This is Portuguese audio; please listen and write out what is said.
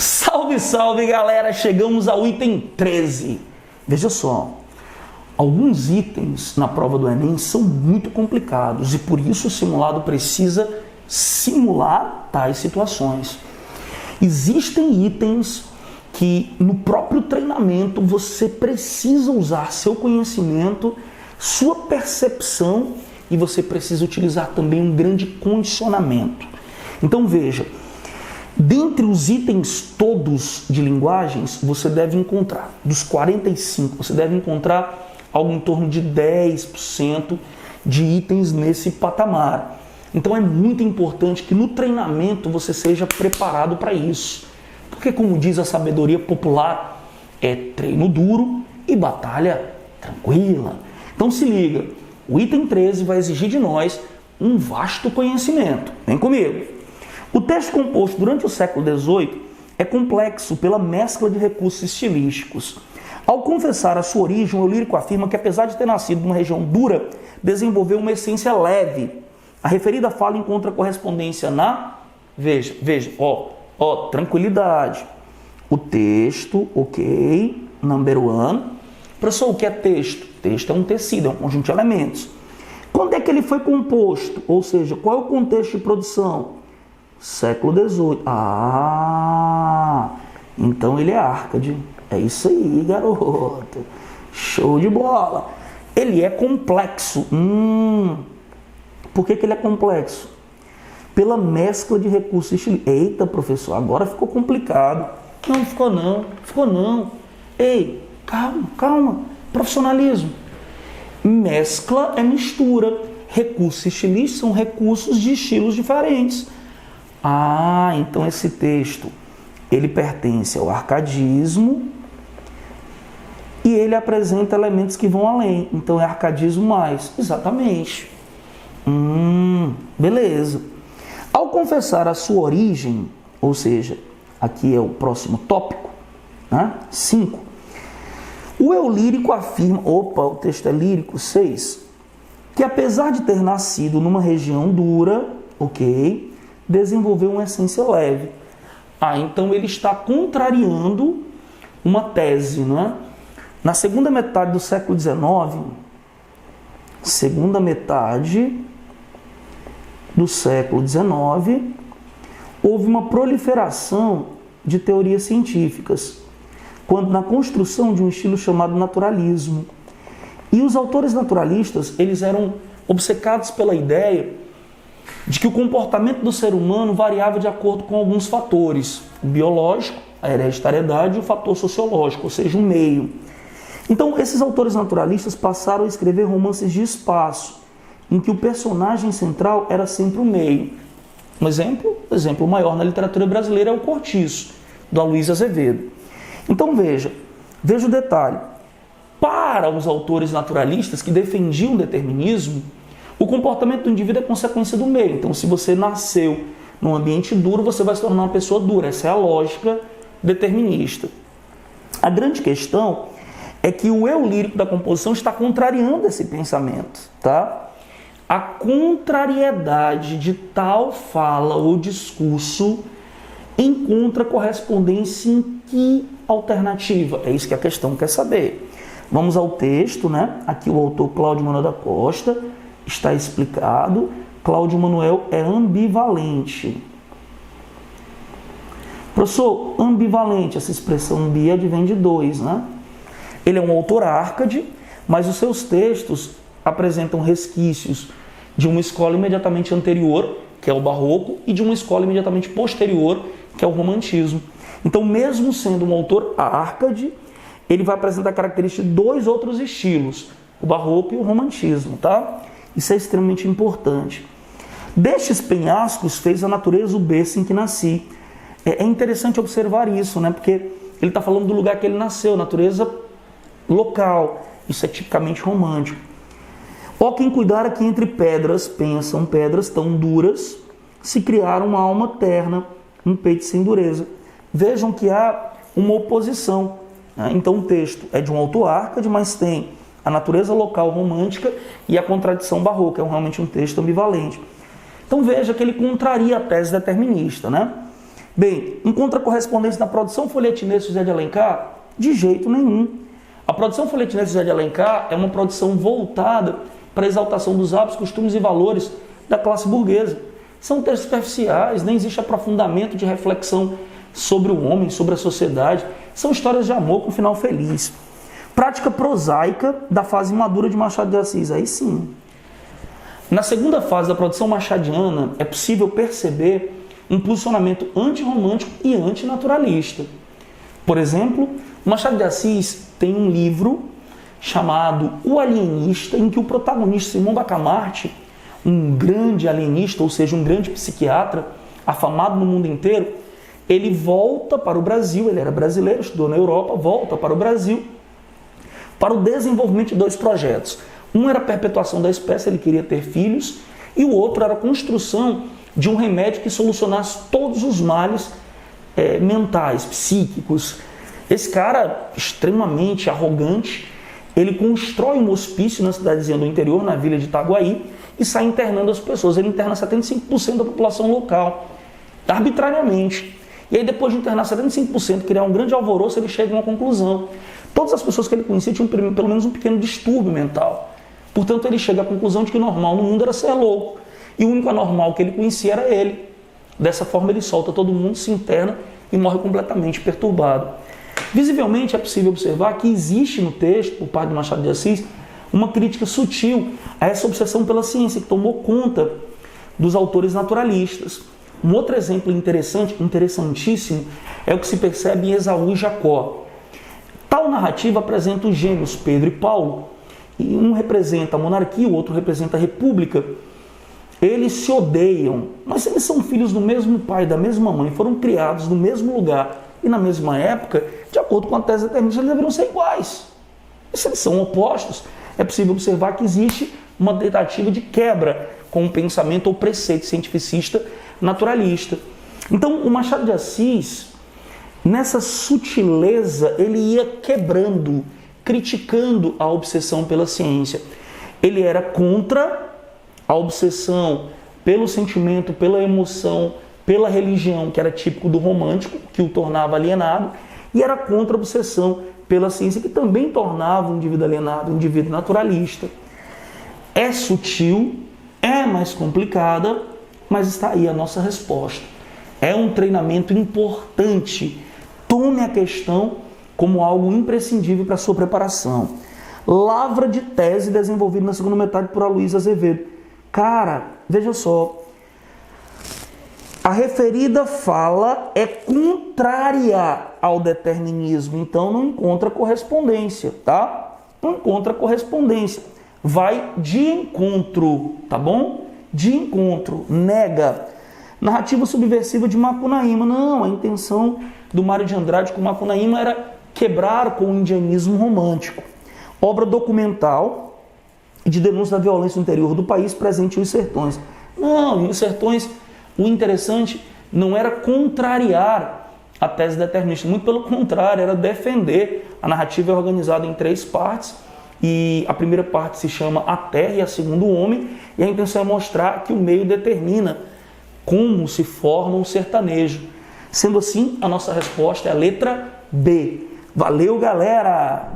Salve, salve, galera! Chegamos ao item 13. Veja só, alguns itens na prova do Enem são muito complicados e por isso o simulado precisa simular tais situações. Existem itens que no próprio treinamento você precisa usar seu conhecimento, sua percepção e você precisa utilizar também um grande condicionamento. Então veja, dentre os itens todos de linguagens, você deve encontrar, dos 45, você deve encontrar algo em torno de 10% de itens nesse patamar. Então é muito importante que no treinamento você seja preparado para isso. Porque, como diz a sabedoria popular, é treino duro e batalha tranquila. Então se liga, o item 13 vai exigir de nós um vasto conhecimento. Vem comigo. O texto composto durante o século XVIII é complexo pela mescla de recursos estilísticos. Ao confessar a sua origem, o lírico afirma que, apesar de ter nascido numa região dura, desenvolveu uma essência leve. A referida fala encontra correspondência na... Veja, tranquilidade. O texto, ok, number one. Professor, o que é texto? Texto é um tecido, é um conjunto de elementos. Quando é que ele foi composto? Ou seja, qual é o contexto de produção? Século XVIII. Então ele é Árcade. É isso aí, garoto. Show de bola. Ele é complexo. Por que ele é complexo? Pela mescla de recursos estilísticos. Eita, professor, agora ficou complicado. Não ficou não. Ei, calma. Profissionalismo. Mescla é mistura. Recursos estilísticos são recursos de estilos diferentes. Então esse texto, ele pertence ao arcadismo e ele apresenta elementos que vão além. Então é arcadismo mais. Exatamente. Beleza. Ao confessar a sua origem, ou seja, aqui é o próximo tópico, 5. O eu lírico afirma, o texto é lírico, 6, que apesar de ter nascido numa região dura, ok, desenvolveu uma essência leve. Então ele está contrariando uma tese, Na segunda metade do século XIX, houve uma proliferação de teorias científicas, quando na construção de um estilo chamado naturalismo. E os autores naturalistas, eles eram obcecados pela ideia de que o comportamento do ser humano variava de acordo com alguns fatores, o biológico, a hereditariedade e o fator sociológico, ou seja, o meio. Então, esses autores naturalistas passaram a escrever romances de espaço, em que o personagem central era sempre o meio. Um exemplo maior na literatura brasileira é o Cortiço, do Aloysio Azevedo. Então veja o detalhe. Para os autores naturalistas que defendiam o determinismo, o comportamento do indivíduo é consequência do meio. Então, se você nasceu num ambiente duro, você vai se tornar uma pessoa dura. Essa é a lógica determinista. A grande questão é que o eu lírico da composição está contrariando esse pensamento, A contrariedade de tal fala ou discurso encontra correspondência em que alternativa? É isso que a questão quer saber. Vamos ao texto, Aqui o autor Cláudio Manuel da Costa está explicado. Cláudio Manuel é ambivalente. Professor, ambivalente, essa expressão ambi advém de dois, Ele é um autor Árcade, mas os seus textos apresentam resquícios de uma escola imediatamente anterior, que é o Barroco, e de uma escola imediatamente posterior, que é o Romantismo. Então, mesmo sendo um autor Árcade, ele vai apresentar características de dois outros estilos, o Barroco e o Romantismo, Isso é extremamente importante. Destes penhascos fez a natureza o berço em que nasci. É interessante observar isso, Porque ele está falando do lugar que ele nasceu, natureza local. Isso é tipicamente romântico. Ó quem cuidara que entre pedras, pensam pedras tão duras, se criar uma alma terna, um peito sem dureza. Vejam que há uma oposição. Então o texto é de um autor Árcade, mas tem a natureza local romântica e a contradição barroca. É realmente um texto ambivalente. Então veja que ele contraria a tese determinista, Bem, encontra correspondência na produção folhetinense José de Alencar? De jeito nenhum. A produção folhetinense José de Alencar é uma produção voltada para a exaltação dos hábitos, costumes e valores da classe burguesa. São textos superficiais, nem existe aprofundamento de reflexão sobre o homem, sobre a sociedade. São histórias de amor com final feliz. Prática prosaica da fase madura de Machado de Assis, aí sim. Na segunda fase da produção machadiana, é possível perceber um posicionamento antirromântico e antinaturalista. Por exemplo, Machado de Assis tem um livro chamado O Alienista, em que o protagonista Simão Bacamarte, um grande alienista, ou seja, um grande psiquiatra, afamado no mundo inteiro, ele volta para o Brasil, ele era brasileiro, estudou na Europa, volta para o Brasil, para o desenvolvimento de dois projetos. Um era a perpetuação da espécie, ele queria ter filhos, e o outro era a construção de um remédio que solucionasse todos os males mentais, psíquicos. Esse cara, extremamente arrogante, ele constrói um hospício na cidadezinha do interior, na vila de Itaguaí, e sai internando as pessoas. Ele interna 75% da população local, arbitrariamente. E aí, depois de internar 75%, criar um grande alvoroço, ele chega a uma conclusão. Todas as pessoas que ele conhecia tinham pelo menos um pequeno distúrbio mental. Portanto, ele chega à conclusão de que o normal no mundo era ser louco. E o único anormal que ele conhecia era ele. Dessa forma, ele solta todo mundo, se interna e morre completamente perturbado. Visivelmente, é possível observar que existe no texto, por parte de Machado de Assis, uma crítica sutil a essa obsessão pela ciência que tomou conta dos autores naturalistas. Um outro exemplo interessantíssimo, é o que se percebe em Esaú e Jacó. Tal narrativa apresenta os gêmeos Pedro e Paulo, e um representa a monarquia, o outro representa a república. Eles se odeiam, mas eles são filhos do mesmo pai, da mesma mãe, foram criados no mesmo lugar e na mesma época. De acordo com a tese determinista, eles deveriam ser iguais. E se eles são opostos, é possível observar que existe uma tentativa de quebra com o pensamento ou preceito cientificista naturalista. Então, o Machado de Assis, nessa sutileza, ele ia quebrando, criticando a obsessão pela ciência. Ele era contra a obsessão pelo sentimento, pela emoção, pela religião, que era típico do romântico, que o tornava alienado, e era contra a obsessão pela ciência, que também tornava o indivíduo alienado, um indivíduo naturalista. É sutil, é mais complicada, mas está aí a nossa resposta. É um treinamento importante. Tome a questão como algo imprescindível para a sua preparação. Lavra de tese desenvolvida na segunda metade por Aloysio Azevedo. Cara, veja só. A referida fala é contrária ao determinismo, então não encontra correspondência, tá? Não encontra correspondência. Vai de encontro, tá bom? De encontro, nega. Narrativa subversiva de Macunaíma. Não, a intenção do Mário de Andrade com Macunaíma era quebrar com o indianismo romântico. Obra documental de denúncia da violência no interior do país presente em Os Sertões. Não, em Os Sertões, o interessante não era contrariar a tese determinista, muito pelo contrário, era defender. A narrativa é organizada em 3 partes, e a primeira parte se chama A Terra e a segunda o Homem, e a intenção é mostrar que o meio determina como se forma um sertanejo. Sendo assim, a nossa resposta é a letra B. Valeu, galera!